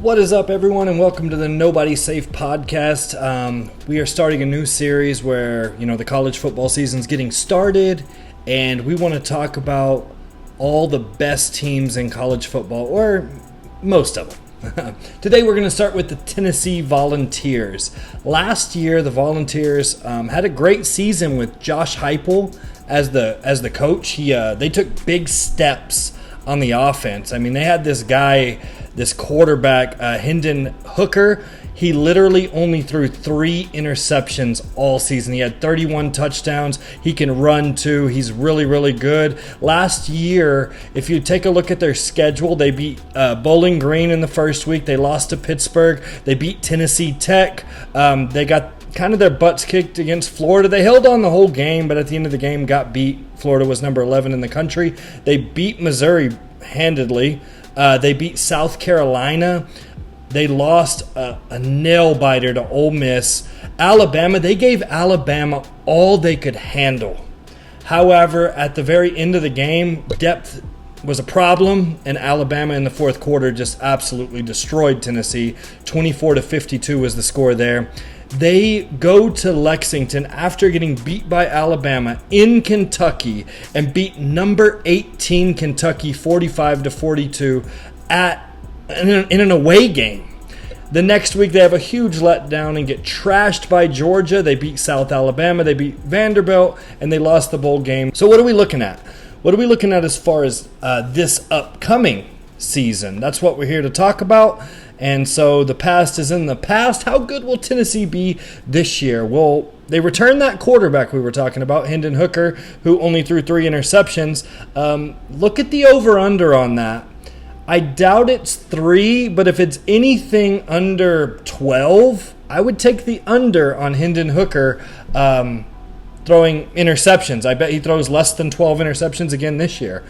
What is up, everyone, and welcome to the Nobody Safe podcast. We are starting a new series where, the college football season's getting started, and we want to talk about all the best teams in college football, or most of them. Today, we're going to start with the Tennessee Volunteers. Last year, the Volunteers had a great season with Josh Heupel as the coach. They took big steps on the offense. I mean, they had this quarterback, Hendon Hooker. He literally only threw 3 interceptions all season. He had 31 touchdowns. He can run too. He's really, really good. Last year, if you take a look at their schedule, they beat Bowling Green in the first week. They lost to Pittsburgh. They beat Tennessee Tech. They got kind of their butts kicked against Florida. They held on the whole game, but at the end of the game got beat. Florida was number 11 in the country. They beat Missouri handedly. They beat South Carolina. They lost a nail-biter to Ole Miss. Alabama, they gave Alabama all they could handle. However, at the very end of the game, depth was a problem, and Alabama in the fourth quarter just absolutely destroyed Tennessee. 24-52 was the score there. They go to Lexington after getting beat by Alabama in Kentucky and beat number 18 Kentucky 45-42 in an away game. The next week they have a huge letdown and get trashed by Georgia. They beat South Alabama, they beat Vanderbilt, and they lost the bowl game. So what are we looking at? What are we looking at as far as this upcoming season? That's what we're here to talk about. And so the past is in the past. How good will Tennessee be this year? Well, they returned that quarterback we were talking about, Hendon Hooker, who only threw 3 interceptions. Look at the over-under on that. I doubt it's 3, but if it's anything under 12, I would take the under on Hendon Hooker throwing interceptions. I bet he throws less than 12 interceptions again this year.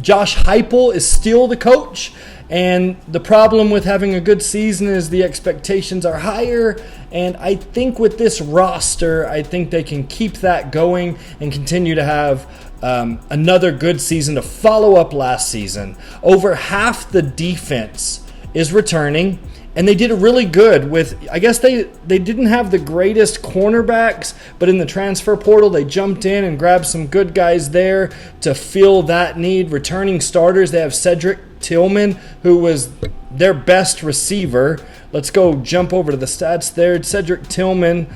Josh Heupel is still the coach, and the problem with having a good season is the expectations are higher, and I think with this roster, I think they can keep that going and continue to have another good season to follow up last season. Over half the defense is returning, and they did really good with, I guess they didn't have the greatest cornerbacks, but in the transfer portal, they jumped in and grabbed some good guys there to fill that need. Returning starters, they have Cedric Tillman, who was their best receiver. Let's go jump over to the stats there. Cedric Tillman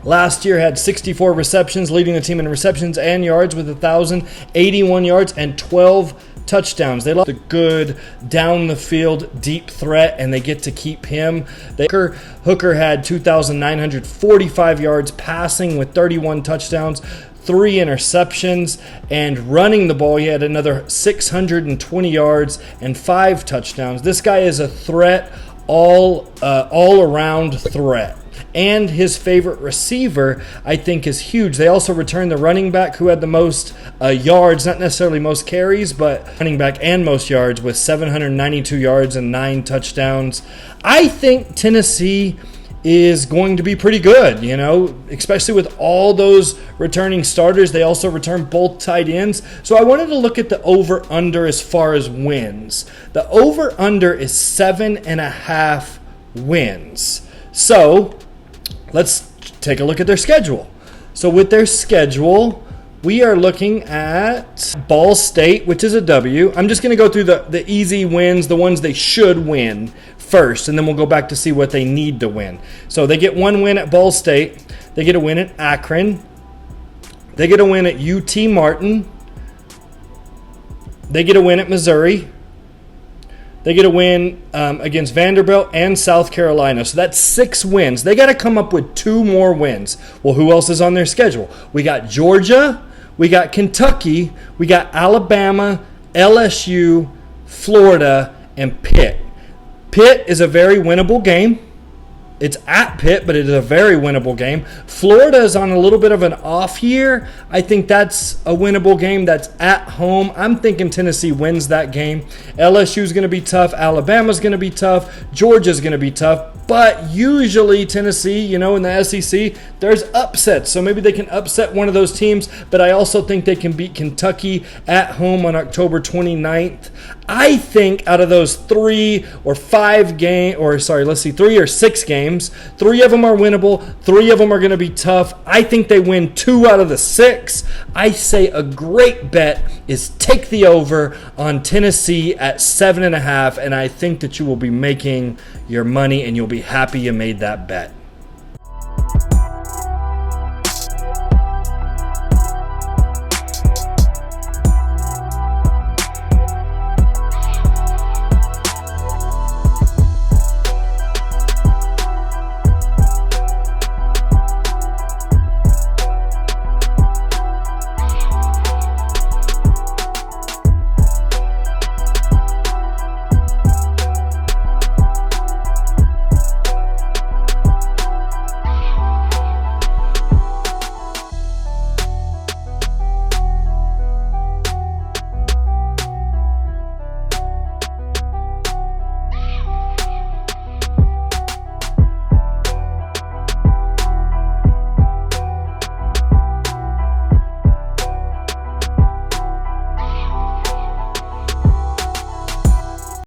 last year had 64 receptions, leading the team in receptions and yards with 1,081 yards and 12 touchdowns. They lost a good down the field deep threat, and they get to keep him. Hooker had 2,945 yards passing with 31 touchdowns, 3 interceptions, and running the ball, he had another 620 yards and 5 touchdowns. This guy is a threat, all-around threat. And his favorite receiver, I think, is huge. They also returned the running back who had the most yards, not necessarily most carries, but running back and most yards with 792 yards and 9 touchdowns. I think Tennessee is going to be pretty good, especially with all those returning starters. They also return both tight ends. So I wanted to look at the over-under as far as wins. The over-under is 7.5 wins. So let's take a look at their schedule. So with their schedule, we are looking at Ball State, which is a W. I'm just going to go through the easy wins, the ones they should win first, and then we'll go back to see what they need to win. So they get 1 win at Ball State. They get a win at Akron. They get a win at UT Martin. They get a win at Missouri. They get a win against Vanderbilt and South Carolina. So that's 6 wins. They got to come up with 2 more wins. Well, who else is on their schedule? We got Georgia. We got Kentucky. We got Alabama, LSU, Florida, and Pitt. Pitt is a very winnable game. It's at Pitt, but it is a very winnable game. Florida is on a little bit of an off year. I think that's a winnable game. That's at home. I'm thinking Tennessee wins that game. LSU is going to be tough. Alabama's going to be tough. Georgia's going to be tough. But usually Tennessee, in the SEC, there's upsets. So maybe they can upset one of those teams. But I also think they can beat Kentucky at home on October 29th. I think out of those 3 or 6 games, 3 of them are winnable, 3 of them are going to be tough. I think they win 2 out of the 6. I say a great bet is take the over on Tennessee at 7.5, and I think that you will be making your money and you'll be happy you made that bet.